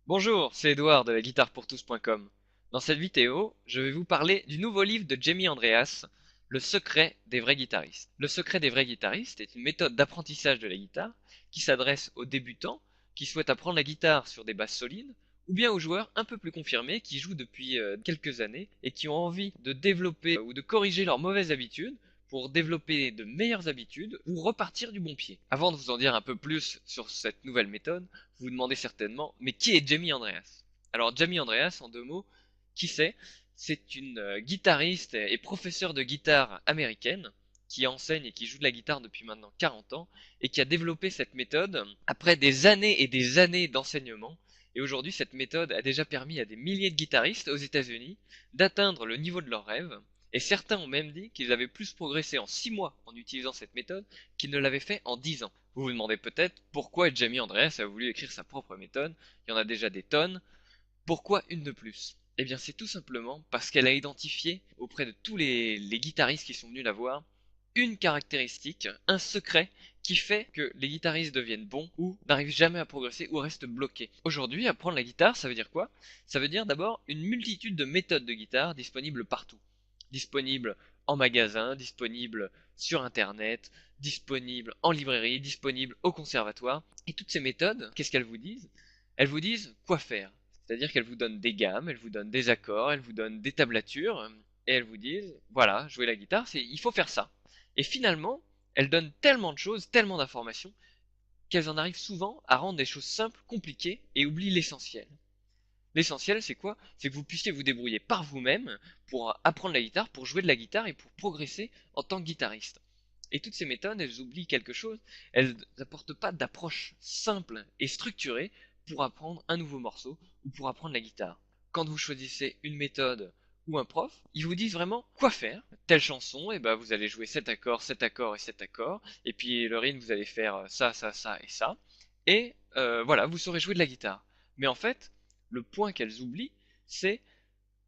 Bonjour, c'est Edouard de la guitarepourtous.com. Dans cette vidéo, je vais vous parler du nouveau livre de Jamie Andreas, Le secret des vrais guitaristes. Le secret des vrais guitaristes est une méthode d'apprentissage de la guitare qui s'adresse aux débutants qui souhaitent apprendre la guitare sur des bases solides ou bien aux joueurs un peu plus confirmés qui jouent depuis quelques années et qui ont envie de développer ou de corriger leurs mauvaises habitudes pour développer de meilleures habitudes ou repartir du bon pied. Avant de vous en dire un peu plus sur cette nouvelle méthode, vous vous demandez certainement, mais qui est Jamie Andreas? Alors Jamie Andreas, en deux mots, qui c'est? C'est une guitariste et professeure de guitare américaine qui enseigne et qui joue de la guitare depuis maintenant 40 ans et qui a développé cette méthode après des années et des années d'enseignement. Et aujourd'hui, cette méthode a déjà permis à des milliers de guitaristes aux États-Unis d'atteindre le niveau de leurs rêves. Et certains ont même dit qu'ils avaient plus progressé en 6 mois en utilisant cette méthode qu'ils ne l'avaient fait en 10 ans. Vous vous demandez peut-être pourquoi Jamie Andreas a voulu écrire sa propre méthode. Il y en a déjà des tonnes. Pourquoi une de plus? Eh bien, c'est tout simplement parce qu'elle a identifié auprès de tous les guitaristes qui sont venus la voir une caractéristique, un secret qui fait que les guitaristes deviennent bons ou n'arrivent jamais à progresser ou restent bloqués. Aujourd'hui, apprendre la guitare, ça veut dire quoi? Ça veut dire d'abord une multitude de méthodes de guitare disponibles partout. Disponibles en magasin, disponibles sur internet, disponibles en librairie, disponibles au conservatoire. Et toutes ces méthodes, qu'est-ce qu'elles vous disent? Elles vous disent quoi faire. C'est-à-dire qu'elles vous donnent des gammes, elles vous donnent des accords, elles vous donnent des tablatures, et elles vous disent, voilà, jouer la guitare, il faut faire ça. Et finalement, elles donnent tellement de choses, tellement d'informations, qu'elles en arrivent souvent à rendre des choses simples compliquées et oublient l'essentiel. L'essentiel, c'est quoi? C'est que vous puissiez vous débrouiller par vous-même pour apprendre la guitare, pour jouer de la guitare et pour progresser en tant que guitariste. Et toutes ces méthodes, elles oublient quelque chose, elles n'apportent pas d'approche simple et structurée pour apprendre un nouveau morceau ou pour apprendre la guitare. Quand vous choisissez une méthode ou un prof, ils vous disent vraiment quoi faire. Telle chanson, et ben vous allez jouer cet accord, cet accord et cet accord, et puis le rythme, vous allez faire ça, ça, ça et ça. Et voilà, vous saurez jouer de la guitare. Mais en fait, le point qu'elles oublient, c'est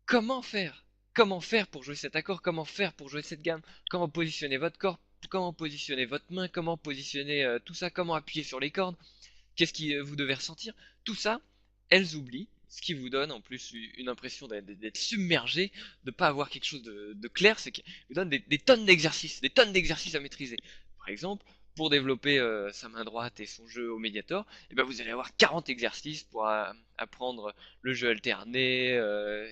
comment faire. Comment faire pour jouer cet accord, comment faire pour jouer cette gamme, comment positionner votre corps, comment positionner votre main, comment positionner tout ça, comment appuyer sur les cordes, qu'est-ce que vous devez ressentir. Tout ça, elles oublient, ce qui vous donne en plus une impression d'être submergé, de ne pas avoir quelque chose de clair, c'est qu'elles vous donnent des tonnes d'exercices à maîtriser. Par exemple, pour développer sa main droite et son jeu au médiator, et ben vous allez avoir 40 exercices pour apprendre le jeu alterné,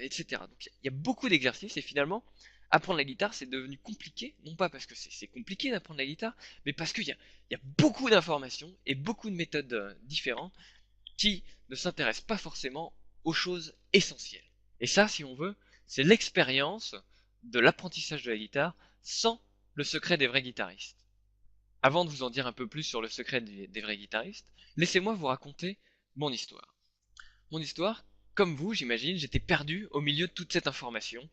etc. Donc il y a beaucoup d'exercices et finalement, apprendre la guitare c'est devenu compliqué, non pas parce que c'est compliqué d'apprendre la guitare, mais parce qu'il y a beaucoup d'informations et beaucoup de méthodes différentes qui ne s'intéressent pas forcément aux choses essentielles. Et ça, si on veut, c'est l'expérience de l'apprentissage de la guitare sans le secret des vrais guitaristes. Avant de vous en dire un peu plus sur le secret des vrais guitaristes, laissez-moi vous raconter mon histoire. Mon histoire, comme vous, j'imagine, j'étais perdu au milieu de toute cette information.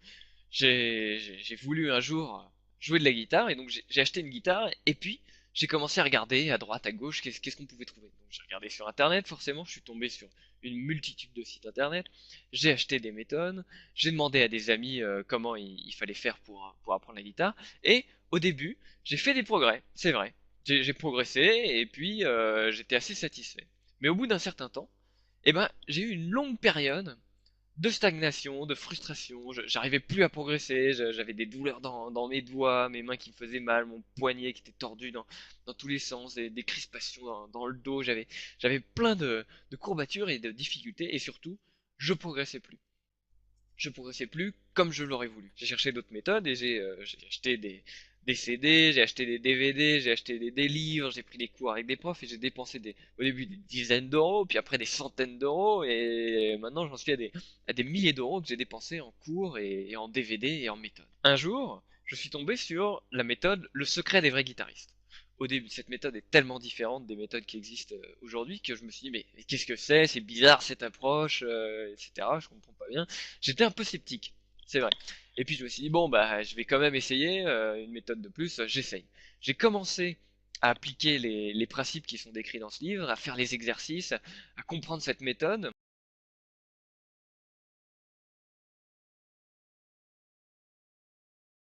J'ai voulu un jour jouer de la guitare et donc j'ai acheté une guitare et puis j'ai commencé à regarder à droite, à gauche, qu'est-ce qu'on pouvait trouver. Donc j'ai regardé sur internet, forcément, je suis tombé sur une multitude de sites internet. J'ai acheté des méthodes, j'ai demandé à des amis comment il fallait faire pour apprendre la guitare et au début, j'ai fait des progrès, c'est vrai. J'ai progressé et puis j'étais assez satisfait. Mais au bout d'un certain temps, eh ben, j'ai eu une longue période de stagnation, de frustration. J'arrivais plus à progresser. J'avais des douleurs dans mes doigts, mes mains qui me faisaient mal, mon poignet qui était tordu dans tous les sens, des crispations dans le dos. J'avais plein de courbatures et de difficultés et surtout, je progressais plus. Je progressais plus comme je l'aurais voulu. J'ai cherché d'autres méthodes et j'ai acheté des CD, j'ai acheté des DVD, j'ai acheté des livres, j'ai pris des cours avec des profs et j'ai dépensé au début des dizaines d'euros, puis après des centaines d'euros et maintenant j'en suis à des milliers d'euros que j'ai dépensés en cours et en DVD et en méthode. Un jour, je suis tombé sur la méthode Le secret des vrais guitaristes. Au début, cette méthode est tellement différente des méthodes qui existent aujourd'hui que je me suis dit mais qu'est-ce que c'est bizarre cette approche, etc. Je comprends pas bien. J'étais un peu sceptique, c'est vrai. Et puis je me suis dit bon bah je vais quand même essayer une méthode de plus, j'essaye. J'ai commencé à appliquer les principes qui sont décrits dans ce livre, à faire les exercices, à comprendre cette méthode.